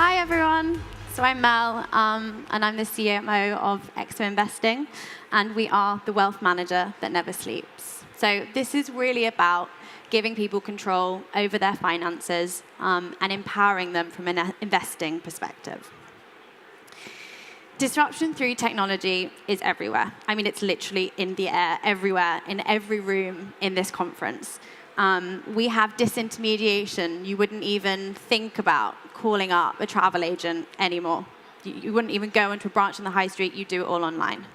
Hi, everyone. So I'm Mel, and I'm the CMO of Exo Investing, and we are the wealth manager that never sleeps. So this is really about giving people control over their finances and empowering them from an investing perspective. Disruption through technology is everywhere. I mean, it's literally in the air, everywhere, in every room in this conference. We have disintermediation. You wouldn't even think about calling up a travel agent anymore. You wouldn't even go into a branch on the high street. You do it all online.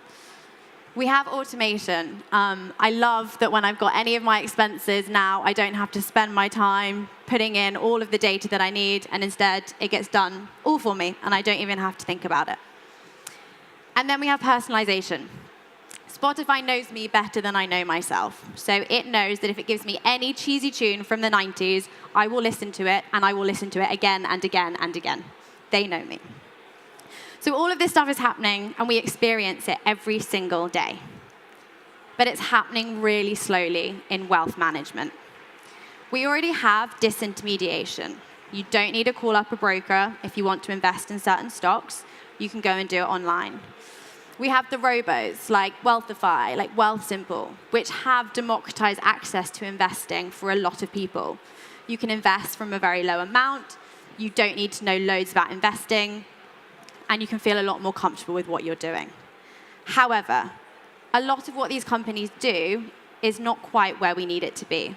We have automation. I love that when I've got any of my expenses now, I don't have to spend my time putting in all of the data that I need, and instead it gets done all for me, and I don't even have to think about it. And then we have personalization. Spotify knows me better than I know myself. So it knows that if it gives me any cheesy tune from the 90s, I will listen to it, and I will listen to it again and again and again. They know me. So all of this stuff is happening, and we experience it every single day. But it's happening really slowly in wealth management. We already have disintermediation. You don't need to call up a broker if you want to invest in certain stocks. You can go and do it online. We have the robos, like Wealthify, like Wealthsimple, which have democratized access to investing for a lot of people. You can invest from a very low amount. You don't need to know loads about investing. And you can feel a lot more comfortable with what you're doing. However, a lot of what these companies do is not quite where we need it to be.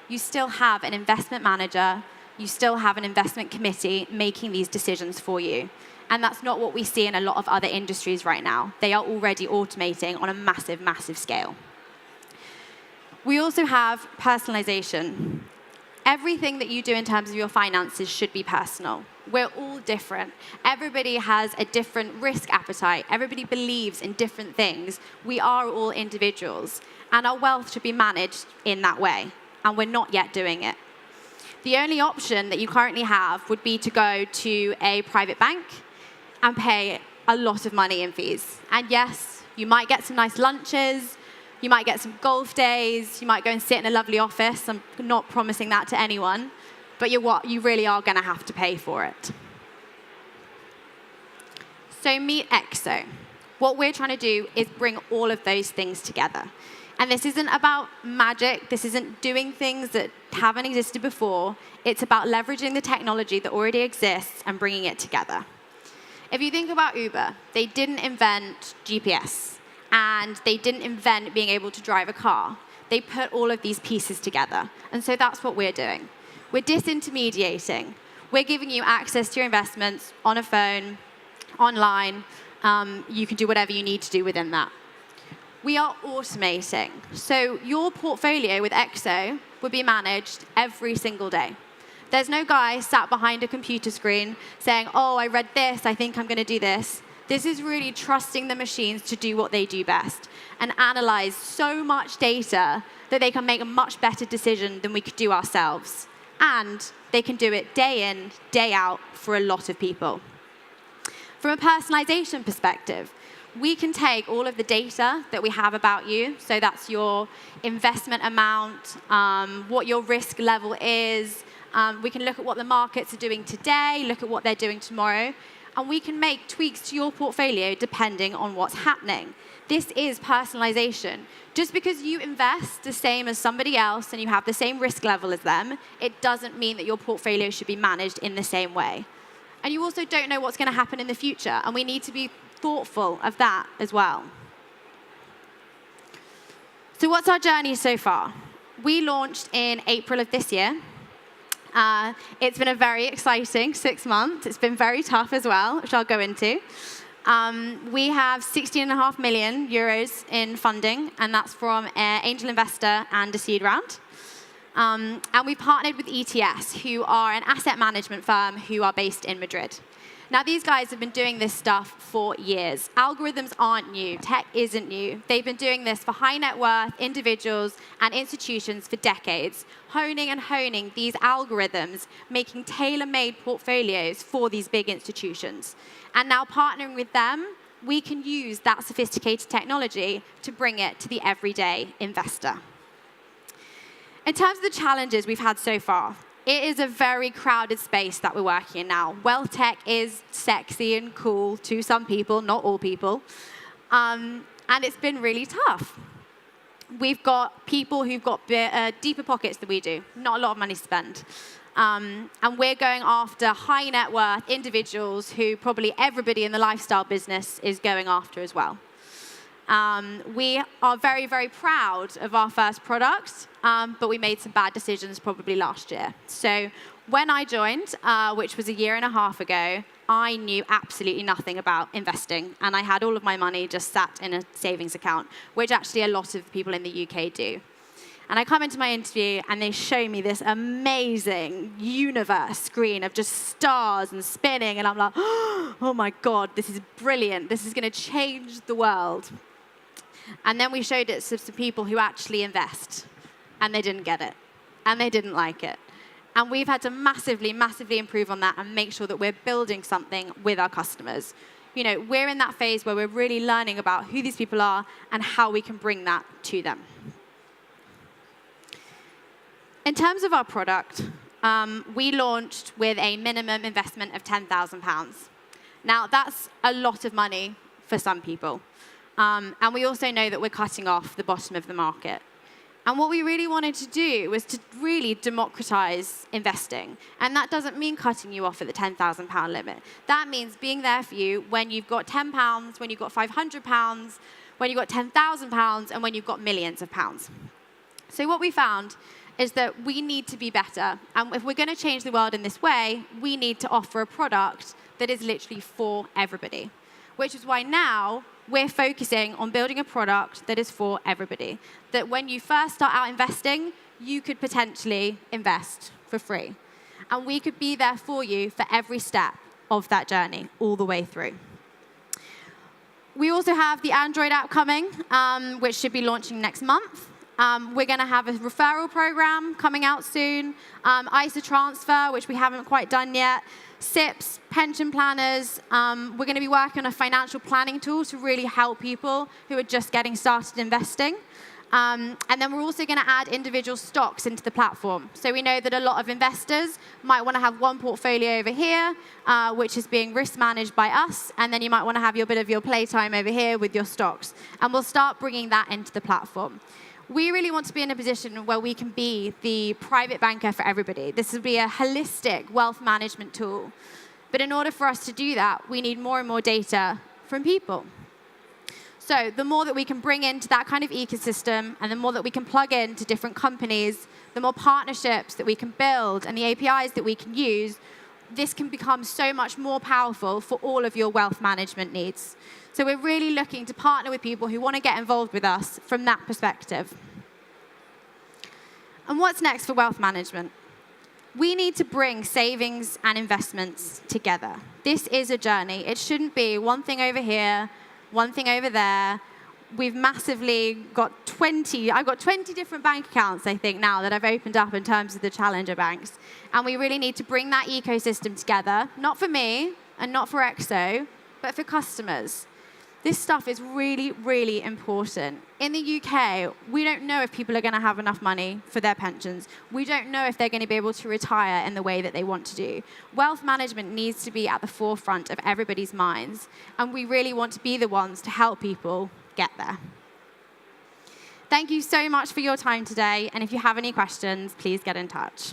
You still have an investment manager. You still have an investment committee making these decisions for you. And that's not what we see in a lot of other industries right now. They are already automating on a massive, massive scale. We also have personalization. Everything that you do in terms of your finances should be personal. We're all different. Everybody has a different risk appetite. Everybody believes in different things. We are all individuals. And our wealth should be managed in that way. And we're not yet doing it. The only option that you currently have would be to go to a private bank and pay a lot of money in fees. And yes, you might get some nice lunches, you might get some golf days, you might go and sit in a lovely office. I'm not promising that to anyone, but you really are going to have to pay for it. So meet Exo. What we're trying to do is bring all of those things together. And this isn't about magic. This isn't doing things that haven't existed before. It's about leveraging the technology that already exists and bringing it together. If you think about Uber, they didn't invent GPS, and they didn't invent being able to drive a car. They put all of these pieces together. And so that's what we're doing. We're disintermediating. We're giving you access to your investments on a phone, online. You can do whatever you need to do within that. We are automating. So your portfolio with Exo would be managed every single day. There's no guy sat behind a computer screen saying, oh, I read this, I think I'm going to do this. This is really trusting the machines to do what they do best and analyze so much data that they can make a much better decision than we could do ourselves. And they can do it day in, day out for a lot of people. From a personalization perspective, we can take all of the data that we have about you, so that's your investment amount, what your risk level is. We can look at what the markets are doing today, look at what they're doing tomorrow, and we can make tweaks to your portfolio depending on what's happening. This is personalization. Just because you invest the same as somebody else and you have the same risk level as them, it doesn't mean that your portfolio should be managed in the same way. And you also don't know what's going to happen in the future, and we need to be thoughtful of that as well. So what's our journey so far? We launched in April of this year. It's been a very exciting 6 months. It's been very tough as well, which I'll go into. We have 16.5 million euros in funding, and that's from an angel investor and a seed round. And we partnered with ETS, who are an asset management firm who are based in Madrid. Now, these guys have been doing this stuff for years. Algorithms aren't new. Tech isn't new. They've been doing this for high net worth individuals and institutions for decades, honing and honing these algorithms, making tailor-made portfolios for these big institutions. And now partnering with them, we can use that sophisticated technology to bring it to the everyday investor. In terms of the challenges we've had so far, it is a very crowded space that we're working in now. Wealth tech is sexy and cool to some people, not all people. And it's been really tough. We've got people who've got deeper pockets than we do, not a lot of money to spend. And we're going after high net worth individuals who probably everybody in the lifestyle business is going after as well. We are very, very proud of our first product, but we made some bad decisions probably last year. So when I joined, which was a year and a half ago, I knew absolutely nothing about investing, and I had all of my money just sat in a savings account, which actually a lot of people in the UK do. And I come into my interview, and they show me this amazing universe screen of just stars and spinning, and I'm like, oh my God, this is brilliant. This is going to change the world. And then we showed it to some people who actually invest, and they didn't get it, and they didn't like it. And we've had to massively, massively improve on that and make sure that we're building something with our customers. You know, we're in that phase where we're really learning about who these people are and how we can bring that to them. In terms of our product, we launched with a minimum investment of £10,000. Now, that's a lot of money for some people. And we also know that we're cutting off the bottom of the market. And what we really wanted to do was to really democratize investing. And that doesn't mean cutting you off at the £10,000 limit. That means being there for you when you've got £10, when you've got £500, when you've got £10,000, and when you've got millions of pounds. So what we found is that we need to be better. And if we're going to change the world in this way, we need to offer a product that is literally for everybody. Which is why now we're focusing on building a product that is for everybody. That when you first start out investing, you could potentially invest for free. And we could be there for you for every step of that journey, all the way through. We also have the Android app coming, which should be launching next month. We're going to have a referral program coming out soon, ISA transfer, which we haven't quite done yet, SIPs, pension planners. We're going to be working on a financial planning tool to really help people who are just getting started investing. And then we're also going to add individual stocks into the platform. So we know that a lot of investors might want to have one portfolio over here, which is being risk managed by us, and then you might want to have your bit of your playtime over here with your stocks. And we'll start bringing that into the platform. We really want to be in a position where we can be the private banker for everybody. This will be a holistic wealth management tool. But in order for us to do that, we need more and more data from people. So the more that we can bring into that kind of ecosystem, and the more that we can plug into different companies, the more partnerships that we can build and the APIs that we can use, this can become so much more powerful for all of your wealth management needs. So we're really looking to partner with people who want to get involved with us from that perspective. And what's next for wealth management? We need to bring savings and investments together. This is a journey. It shouldn't be one thing over here, one thing over there. We've massively got I've got 20 different bank accounts, I think, now that I've opened up in terms of the challenger banks. And we really need to bring that ecosystem together, not for me and not for Exo, but for customers. This stuff is really, really important. In the UK, we don't know if people are going to have enough money for their pensions. We don't know if they're going to be able to retire in the way that they want to do. Wealth management needs to be at the forefront of everybody's minds, and we really want to be the ones to help people get there. Thank you so much for your time today, and if you have any questions, please get in touch.